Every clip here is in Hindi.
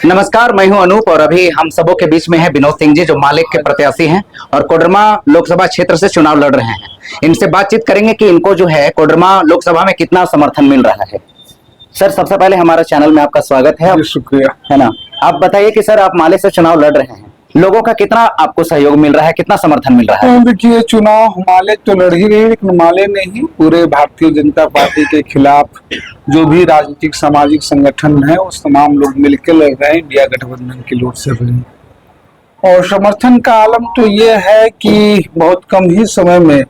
नमस्कार, मैं हूं अनूप और अभी हम सबों के बीच में है विनोद सिंह जी जो मालिक के प्रत्याशी हैं और कोडरमा लोकसभा क्षेत्र से चुनाव लड़ रहे हैं। इनसे बातचीत करेंगे कि इनको जो है कोडरमा लोकसभा में कितना समर्थन मिल रहा है। सर, सबसे पहले हमारा चैनल में आपका स्वागत है। शुक्रिया। है ना। आप बताइए कि सर, आप माले से चुनाव लड़ रहे हैं, लोगों का कितना आपको सहयोग मिल रहा है, कितना समर्थन मिल रहा है? देखिए, चुनाव माले तो लड़ ही रहे, लेकिन माले ने ही पूरे भारतीय जनता पार्टी के खिलाफ जो भी राजनीतिक सामाजिक संगठन है उस तमाम लोग मिलकर लड़ रहे हैं इंडिया गठबंधन की लोट से रहे। और समर्थन का आलम तो ये है कि बहुत कम ही समय में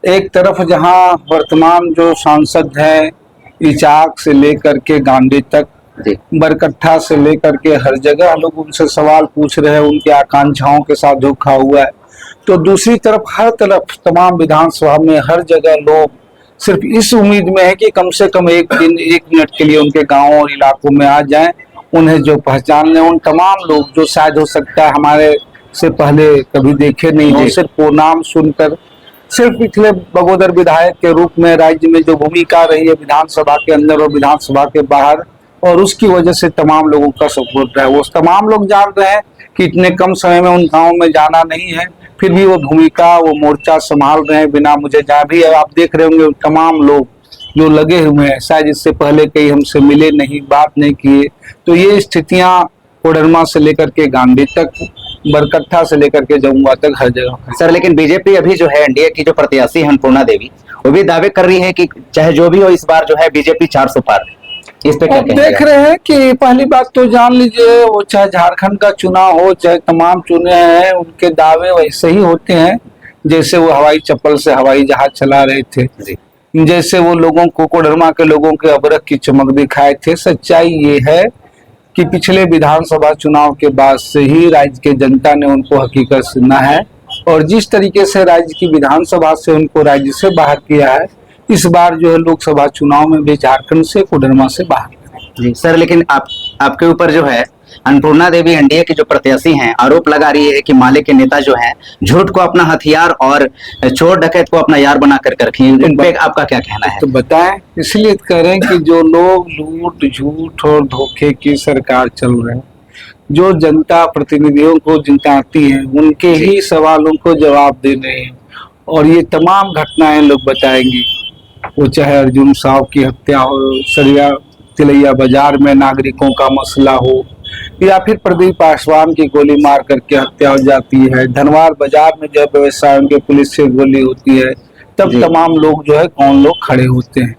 एक तरफ जहां वर्तमान जो सांसद हैं इचाक से लेकर के गांधी तक, बरकट्ठा से लेकर के हर जगह लोग उनसे सवाल पूछ रहे हैं, उनकी आकांक्षाओं के साथ धोखा हुआ है। तो दूसरी तरफ हर तरफ तमाम विधानसभा में हर जगह लोग सिर्फ इस उम्मीद में है कि कम से कम एक दिन एक मिनट के लिए उनके गांवों और इलाकों में आ जाएं, उन्हें जो पहचान लें। उन तमाम लोग जो शायद हो सकता है हमारे से पहले कभी देखे नहीं हो, सिर्फ वो नाम सुनकर, सिर्फ पिछले बगोदर विधायक के रूप में राज्य में जो भूमिका रही है विधानसभा के अंदर और विधानसभा के बाहर, और उसकी वजह से तमाम लोगों का सपोर्ट है। वो तमाम लोग जान रहे हैं कि इतने कम समय में उन गाँव में जाना नहीं है, फिर भी वो भूमिका, वो मोर्चा संभाल रहे हैं बिना मुझे जहाँ भी आप देख रहे होंगे तमाम लोग जो लगे हुए हैं, शायद इससे पहले कहीं हमसे मिले नहीं, बात नहीं किए। तो ये स्थितियां कोडरमा से लेकर के गांधी तक, बरकट्ठा से लेकर के जमुआ तक हर जगह। सर, लेकिन बीजेपी अभी जो है एनडीए की जो प्रत्याशी है अन्नपूर्णा देवी, वो भी दावे कर रही है कि चाहे जो भी हो इस बार जो है बीजेपी 400 पार। इस पे क्या देख रहे हैं कि पहली बात तो जान लीजिए, वो चाहे झारखंड का चुनाव हो चाहे तमाम चुने हैं, उनके दावे वैसे ही होते हैं जैसे वो हवाई चप्पल से हवाई जहाज चला रहे थे, जैसे वो लोगों को, कोडरमा के लोगों के अबरक की चमक दिखाए थे। सच्चाई ये है कि पिछले विधानसभा चुनाव के बाद से ही राज्य के जनता ने उनको हकीकत सुना है, और जिस तरीके से राज्य की विधानसभा से उनको राज्य से बाहर किया है, इस बार जो है लोकसभा चुनाव में भी झारखंड से, कोडरमा से बाहर। जी सर, लेकिन आपके ऊपर जो है अन्नपूर्णा देवी एनडीए की जो प्रत्याशी हैं आरोप लगा रही है कि माले के नेता जो हैं झूठ को अपना हथियार और चोर डकैत को अपना यार बना कर रखे हैं। इन पे आपका क्या कहना है? तो बताएं, इसलिए कह रहे हैं कि जो लोग लूट, झूठ और धोखे की सरकार चल रहे हैं, जो जनता प्रतिनिधियों को जिताती है उनके ही सवालों को जवाब दे रहे हैं। और ये तमाम घटनाएं लोग बताएंगे, वो चाहे अर्जुन साव की हत्या हो, सरिया तिलैया बाजार में नागरिकों का मसला हो, या फिर प्रदीप पासवान की गोली मार करके हत्या हो जाती है, धनवार बाजार में जब व्यवसायों के पुलिस से गोली होती है, तब तमाम लोग जो है कौन लोग खड़े होते हैं।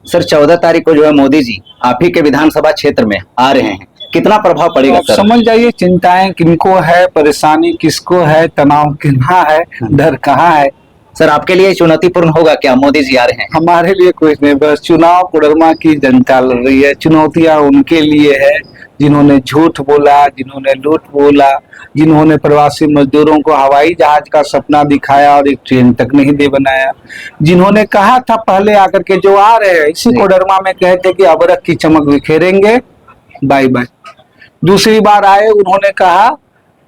सर, 14 तारीख को जो है मोदी जी आप ही के विधानसभा क्षेत्र में आ रहे हैं, कितना प्रभाव पड़ेगा सर? समझ जाइए चिंताएं किनको है, परेशानी किसको है, तनाव कितना है, डर कहाँ है। सर, आपके लिए चुनौतीपूर्ण होगा क्या मोदी जी आ रहे हैं? हमारे लिए कुछ नहीं, बस चुनाव कोडरमा की जनता लड़ रही है। चुनौतियां उनके लिए है जिन्होंने झूठ बोला, जिन्होंने लूट बोला, जिन्होंने प्रवासी मजदूरों को हवाई जहाज का सपना दिखाया और एक ट्रेन तक नहीं दे बनाया, जिन्होंने कहा था पहले आकर के जो आ रहे हैं इसी कोडरमा में कहते कि अबरक की चमक बिखेरेंगे, बाय बाय। दूसरी बार आए, उन्होंने कहा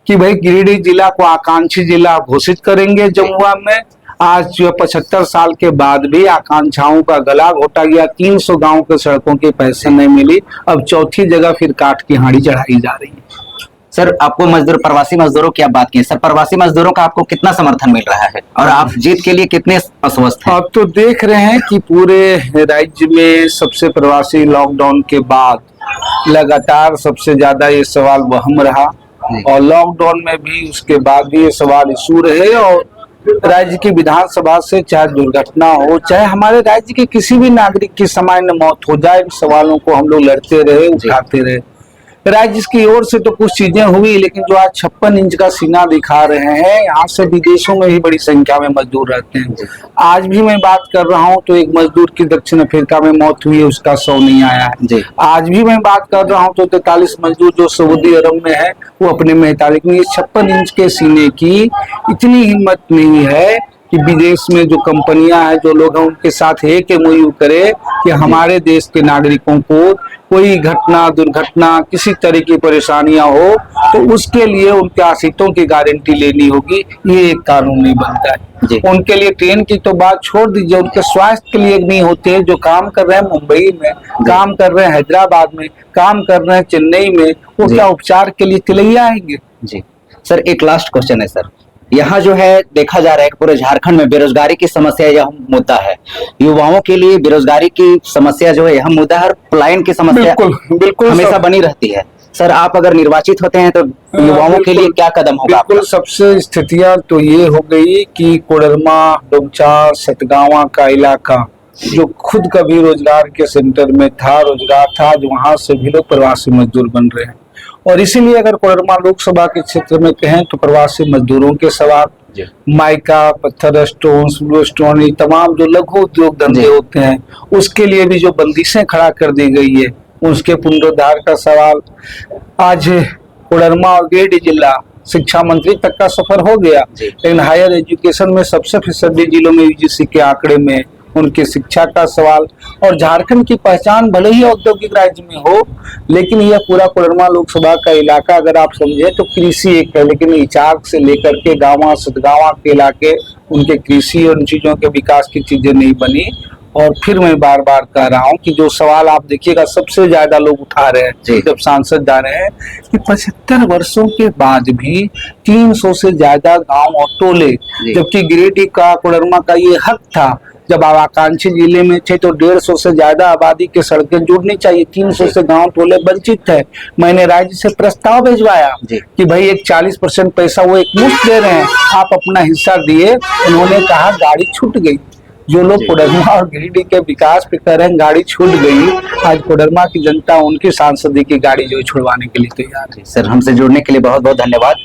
कि भाई गिरिडीह जिला को आकांक्षी जिला घोषित करेंगे जमुआ में। आज जो 75 साल के बाद भी आकांक्षाओं का गला घोटा गया, 300 गांव के सड़कों के पैसे नहीं मिली, अब चौथी जगह फिर काट की हांडी चढ़ाई जा रही है। सर, आपको प्रवासी मजदूरों की आप बात की, सर प्रवासी मजदूरों का आपको कितना समर्थन मिल रहा है और आप जीत के लिए कितने आश्वस्त हैं? अब तो देख रहे हैं कि पूरे राज्य में सबसे प्रवासी लॉकडाउन के बाद लगातार सबसे ज्यादा ये सवाल वहम रहा, और लॉकडाउन में भी उसके बाद भी ये सवाल इशू रहे। और राज्य की विधानसभा से चाहे दुर्घटना हो, चाहे हमारे राज्य के किसी भी नागरिक की सामान्य मौत हो जाए, इन सवालों को हम लोग लड़ते रहे, उठाते रहे। राज्य की ओर से तो कुछ चीजें हुई, लेकिन जो आज 56 इंच का सीना दिखा रहे हैं, यहाँ से विदेशों में भी बड़ी संख्या में मजदूर रहते हैं। आज भी मैं बात कर रहा हूँ तो एक मजदूर की दक्षिण अफ्रीका में मौत हुई है, उसका 100 नहीं आया है। आज भी मैं बात कर रहा हूँ तो 43 मजदूर जो सऊदी अरब में है वो अपने में था। लेकिन ये 56 इंच के सीने की इतनी हिम्मत नहीं है कि विदेश में जो कंपनियां हैं, जो लोग हैं, उनके साथ एक MOU करे कि हमारे देश के नागरिकों को कोई घटना, दुर्घटना, किसी तरह की परेशानियां हो तो उसके लिए उनके आश्रितों की गारंटी लेनी होगी, ये एक कानून नहीं बनता जी। है। उनके लिए ट्रेन की तो बात छोड़ दीजिए, उनके स्वास्थ्य के लिए नहीं होते हैं। जो काम कर रहे हैं मुंबई में, काम कर रहे हैं हैदराबाद में, काम कर रहे हैं चेन्नई में, वो जी। क्या उपचार के लिए तिलैया आएंगे? जी सर, एक लास्ट क्वेश्चन है सर। यहाँ जो है देखा जा रहा है कि पूरे झारखंड में बेरोजगारी की समस्या यह मुद्दा है। युवाओं के लिए बेरोजगारी की समस्या जो है यह मुद्दा है, और पलायन की समस्या बिल्कुल बिल्कुल हमेशा बनी रहती है। सर, आप अगर निर्वाचित होते हैं तो युवाओं के लिए क्या कदम होगा आपका? बिल्कुल, सबसे स्थितियां तो ये हो गई कि कोडरमा, डोमचा, सतगावा का इलाका जो खुद कभी रोजगार के सेंटर में था, रोजगार था, जो वहां से भी लोग प्रवासी मजदूर बन रहे हैं। और इसीलिए अगर कोडरमा लोकसभा के क्षेत्र में कहें तो प्रवासी मजदूरों के सवाल, माइका, पत्थर, स्टोन्स, ब्लू स्टोन, ये तमाम जो लघु उद्योग धंधे होते हैं उसके लिए भी जो बंदिशें खड़ा कर दी गई है, उसके पुनरुद्धार का सवाल। आज कोडरमा और गिरिडीह जिला शिक्षा मंत्री तक का सफर हो गया, लेकिन हायर एजुकेशन में सबसे फिसड्डी जिलों में यूजीसी के आंकड़े में उनकी शिक्षा का सवाल। और झारखंड की पहचान भले ही औद्योगिक राज्य में हो, लेकिन यह पूरा कोडरमा लोकसभा का इलाका अगर आप समझे तो कृषि एक है, लेकिन इचाक से लेकर के गांव सतगावा के इलाके, उनके कृषि और उन चीजों के विकास की चीजें नहीं बनी। और फिर मैं बार बार कह रहा हूं कि जो सवाल आप देखिएगा सबसे ज्यादा लोग उठा रहे हैं जब सांसद जा रहे हैं कि 75 वर्षों के बाद भी 300 से ज्यादा गांव और टोले, जबकि गिरिडीह का, कोडरमा का ये हक था जब आकांक्षी जिले में थे तो 150 से ज्यादा आबादी के सड़कें जुड़नी चाहिए, 300 से गांव टोले वंचित थे। मैंने राज्य से प्रस्ताव भिजवाया कि भाई एक 40% पैसा वो एक मुफ्त दे रहे हैं, आप अपना हिस्सा दिए। उन्होंने कहा गाड़ी छूट गई। जो लोग कोडरमा और गिरिडीह के विकास पे कर रहे हैं, गाड़ी छूट गई। आज कोडरमा की जनता उनकी सांसदी की गाड़ी जो छुड़वाने के लिए तैयार है। सर, हमसे जुड़ने के लिए बहुत बहुत धन्यवाद।